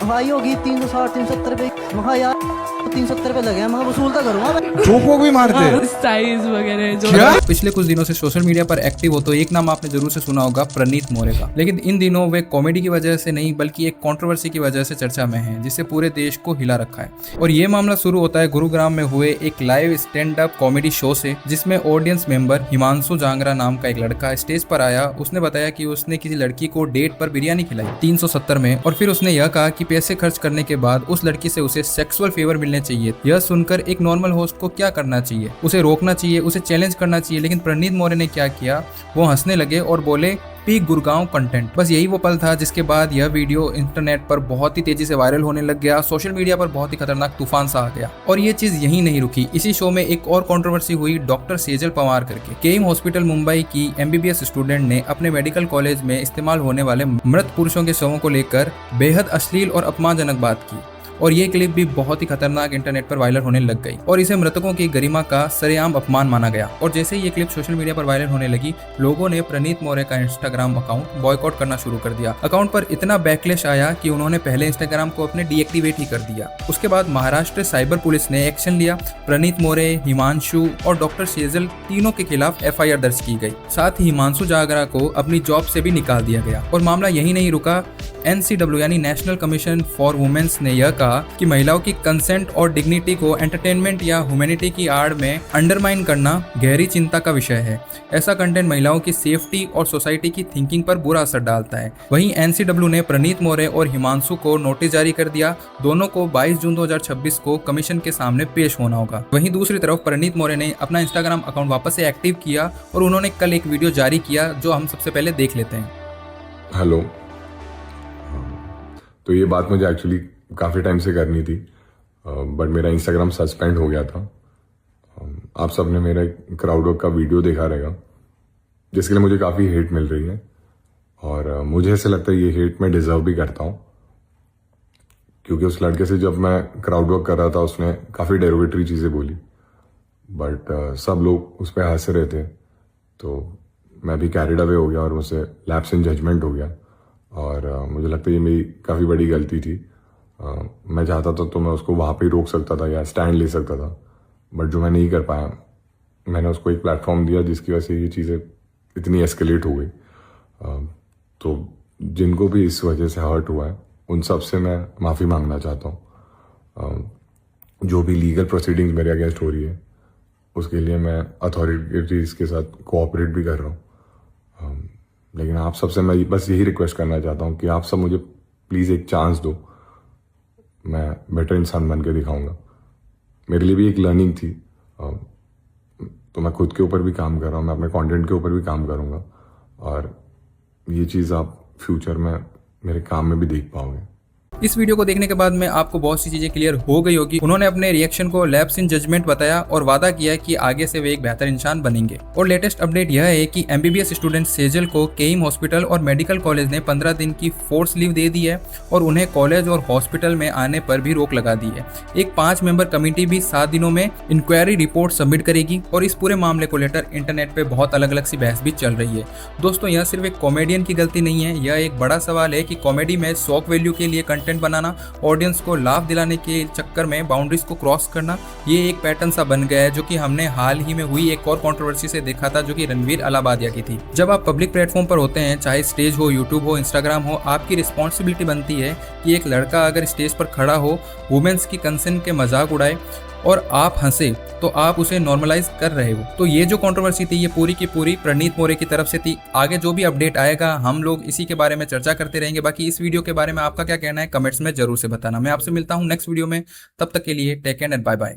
भाई होगी 360 370 रुपए। महा यार 370 रुपए लगे हैं, मैं वसूल तो करूंगा मैं। चोपो भी मारते साइज वगैरह जो क्या? पिछले कुछ दिनों से सोशल मीडिया पर एक्टिव हो तो एक नाम आपने जरूर से सुना होगा, प्रणीत मोरे का। लेकिन इन दिनों वे कॉमेडी की वजह से नहीं बल्कि एक कंट्रोवर्सी की वजह से चर्चा में हैं, जिससे पूरे देश को हिला रखा है। और ये मामला शुरू होता है गुरुग्राम में हुए एक live stand up comedy show से, जिसमें ऑडियंस मेंबर हिमांशु जांगरा नाम का एक लड़का स्टेज पर आया। उसने बताया कि उसने किसी लड़की को डेट पर बिरयानी खिलाई 370 में, और फिर उसने यह कहा कि पैसे खर्च करने के बाद उस लड़की से उसे सेक्सुअल फेवर मिलने चाहिए। यह सुनकर एक नॉर्मल होस्ट को क्या करना चाहिए? उसे रोकना चाहिए, उसे चैलेंज करना चाहिए। लेकिन प्रणीत मोरे ने क्या किया, वो हंसने लगे और बोले पीक गुड़गांव कंटेंट। बस यही वो पल था जिसके बाद यह वीडियो इंटरनेट पर बहुत ही तेजी से वायरल होने लग गया। सोशल मीडिया पर बहुत ही खतरनाक तूफान सा आ गया। और ये चीज यहीं नहीं रुकी, इसी शो में एक और कंट्रोवर्सी हुई डॉक्टर सेजल पवार करके। केईम हॉस्पिटल मुंबई की MBBS स्टूडेंट ने अपने मेडिकल कॉलेज में इस्तेमाल होने वाले मृत पुरुषों के शवों को लेकर बेहद अश्लील और अपमानजनक बात की। और ये क्लिप भी बहुत ही खतरनाक इंटरनेट पर वायरल होने लग गई और इसे मृतकों की गरिमा का सरेआम अपमान माना गया। और जैसे ही ये क्लिप सोशल मीडिया पर वायरल होने लगी, लोगों ने प्रणीत मोरे का इंस्टाग्राम अकाउंट बॉयकॉट करना शुरू कर दिया। अकाउंट पर इतना बैकलैश आया कि उन्होंने पहले इंस्टाग्राम को अपने डीएक्टिवेट ही कर दिया। उसके बाद महाराष्ट्र साइबर पुलिस ने एक्शन लिया। प्रणीत मोरे, हिमांशु और डॉक्टर सेजल तीनों के खिलाफ FIR दर्ज की गई। साथ ही हिमांशु जागरा को अपनी जॉब से भी निकाल दिया गया। और मामला यही नहीं रुका, NCW यानी नेशनल कमीशन फॉर वुमेन्स ने यह कहा कि महिलाओं की कंसेंट और डिग्निटी को एंटरटेनमेंट या ह्यूमैनिटी की आड़ में अंडरमाइन करना गहरी चिंता का विषय है। ऐसा कंटेंट महिलाओं की सेफ्टी और सोसाइटी की थिंकिंग पर बुरा असर डालता है। वहीं NCW ने प्रणीत मोरे और हिमांशु को नोटिस जारी कर दिया। दोनों को 22 जून 2026 को कमीशन के सामने पेश होना होगा। वहीं दूसरी तरफ प्रणीत मोरे ने अपना इंस्टाग्राम अकाउंट वापस से एक्टिव किया और उन्होंने कल एक वीडियो जारी किया, जो हम सबसे पहले देख लेते हैं। हेलो, तो ये बात मुझे एक्चुअली काफ़ी टाइम से करनी थी, बट मेरा इंस्टाग्राम सस्पेंड हो गया था। आप सबने मेरा क्राउड वर्क का वीडियो देखा रहेगा, जिसके लिए मुझे काफ़ी हेट मिल रही है। और मुझे ऐसे लगता है ये हेट मैं डिजर्व भी करता हूँ, क्योंकि उस लड़के से जब मैं क्राउड वर्क कर रहा था उसने काफ़ी डेरोगेटरी चीज़ें बोली, बट सब लोग उस पर हंस रहे थे, तो मैं भी कैरिड अवे हो गया और मुझसे लैप्स इन जजमेंट हो गया। और मुझे लगता है ये मेरी काफ़ी बड़ी गलती थी। मैं चाहता था तो मैं उसको वहाँ पे ही रोक सकता था या स्टैंड ले सकता था, बट जो मैं नहीं कर पाया, मैंने उसको एक प्लेटफॉर्म दिया जिसकी वजह से ये चीज़ें इतनी एस्केलेट हो गई। तो जिनको भी इस वजह से हर्ट हुआ है उन सब से मैं माफ़ी मांगना चाहता हूँ। जो भी लीगल प्रोसीडिंग्स मेरे अगेंस्ट हो रही है उसके लिए मैं अथॉरिटीज़ के साथ कोऑपरेट भी कर रहा हूँ। लेकिन आप सबसे मैं बस यही रिक्वेस्ट करना चाहता हूँ कि आप सब मुझे प्लीज़ एक चांस दो, मैं बेटर इंसान बन के दिखाऊंगा। मेरे लिए भी एक लर्निंग थी, तो मैं खुद के ऊपर भी काम कर रहा हूँ, मैं अपने कंटेंट के ऊपर भी काम करूँगा, और ये चीज़ आप फ्यूचर में मेरे काम में भी देख पाओगे। इस वीडियो को देखने के बाद में आपको बहुत सी चीजें क्लियर हो गई होगी। उन्होंने अपने रिएक्शन को लैप्स इन जजमेंट बताया और वादा किया कि आगे से वे एक बेहतर इंसान बनेंगे। और लेटेस्ट अपडेट यह है कि MBBS स्टूडेंट सेजल को केईम हॉस्पिटल और मेडिकल कॉलेज ने 15 दिन की फोर्स लीव दे दी है और उन्हें कॉलेज और हॉस्पिटल में आने पर भी रोक लगा दी है। एक 5 मेंबर कमेटी भी 7 दिनों में इंक्वायरी रिपोर्ट सबमिट करेगी। और इस पूरे मामले को लेकर इंटरनेट पे बहुत अलग अलग सी बहस भी चल रही है। दोस्तों, यह सिर्फ एक कॉमेडियन की गलती नहीं है, यह एक बड़ा सवाल है कि कॉमेडी में शॉक वैल्यू के लिए कंटेंट बनाना, ऑडियंस को लाभ दिलाने के चक्कर में बाउंड्रीज को क्रॉस करना, ये एक पैटर्न सा बन गया है, जो कि हमने हाल ही में हुई एक और कंट्रोवर्सी से देखा था, जो कि रणवीर अलाहाबादिया की थी। जब आप पब्लिक प्लेटफॉर्म पर होते हैं, चाहे स्टेज हो, यूट्यूब हो, इंस्टाग्राम हो, आपकी रिस्पॉन्सिबिलिटी बनती है कि एक लड़का अगर स्टेज पर खड़ा हो, वुमेन्स की कंसेंट के मजाक उड़ाए और आप हंसे, तो आप उसे नॉर्मलाइज कर रहे हो। तो ये जो कंट्रोवर्सी थी, ये पूरी की पूरी प्रणीत मोरे की तरफ से थी। आगे जो भी अपडेट आएगा हम लोग इसी के बारे में चर्चा करते रहेंगे। बाकी इस वीडियो के बारे में आपका क्या कहना है कमेंट्स में जरूर से बताना। मैं आपसे मिलता हूँ नेक्स्ट वीडियो में, तब तक के लिए take care and bye bye.